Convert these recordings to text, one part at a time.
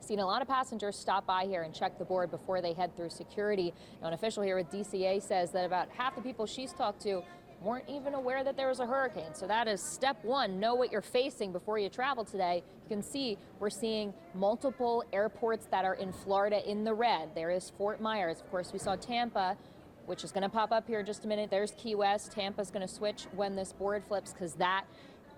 seen a lot of passengers stop by here and check the board before they head through security. Now, an official here with DCA says that about half the people she's talked to weren't even aware that there was a hurricane. So that is step one. Know what you're facing before you travel today. You can see we're seeing multiple airports that are in Florida in the red. There is Fort Myers. Of course, we saw Tampa, which is going to pop up here in just a minute. There's Key West. Tampa's going to switch when this board flips because that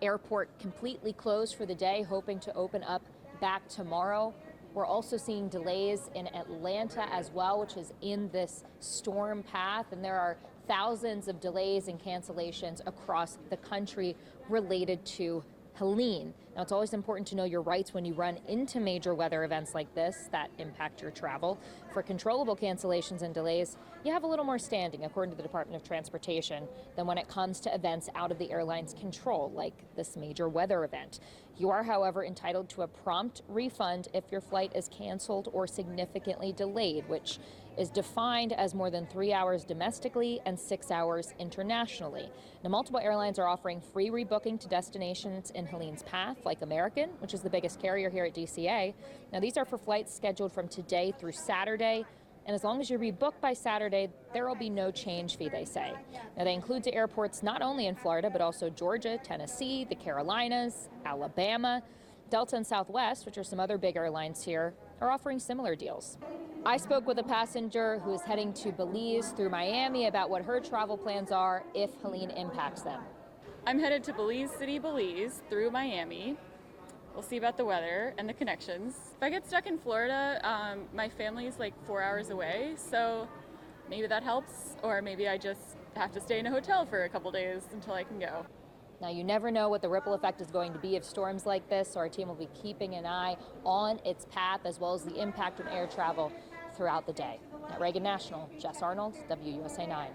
airport completely closed for the day, hoping to open up back tomorrow. We're also seeing delays in Atlanta as well, which is in this storm path, and there are thousands of delays and cancellations across the country related to Helene. Now, it's always important to know your rights when you run into major weather events like this that impact your travel. For controllable cancellations and delays, you have a little more standing, according to the Department of Transportation, than when it comes to events out of the airline's control, like this major weather event. You are, however, entitled to a prompt refund if your flight is canceled or significantly delayed, which is defined as more than 3 hours domestically and 6 hours internationally. Now, multiple airlines are offering free rebooking to destinations in Helene's path, like American, which is the biggest carrier here at DCA. Now, these are for flights scheduled from today through Saturday, and as long as you rebook by Saturday, there will be no change fee, they say. Now, they include to airports not only in Florida, but also Georgia, Tennessee, the Carolinas, Alabama. Delta and Southwest, which are some other big airlines here, are offering similar deals. I spoke with a passenger who is heading to Belize through Miami about what her travel plans are if Helene impacts them. I'm headed to Belize City, Belize through Miami. We'll see about the weather and the connections. If I get stuck in Florida, my family's like 4 hours away, so maybe that helps, or maybe I just have to stay in a hotel for a couple days until I can go. Now, you never know what the ripple effect is going to be of storms like this, so our team will be keeping an eye on its path as well as the impact on air travel throughout the day. At Reagan National, Jess Arnold, WUSA 9.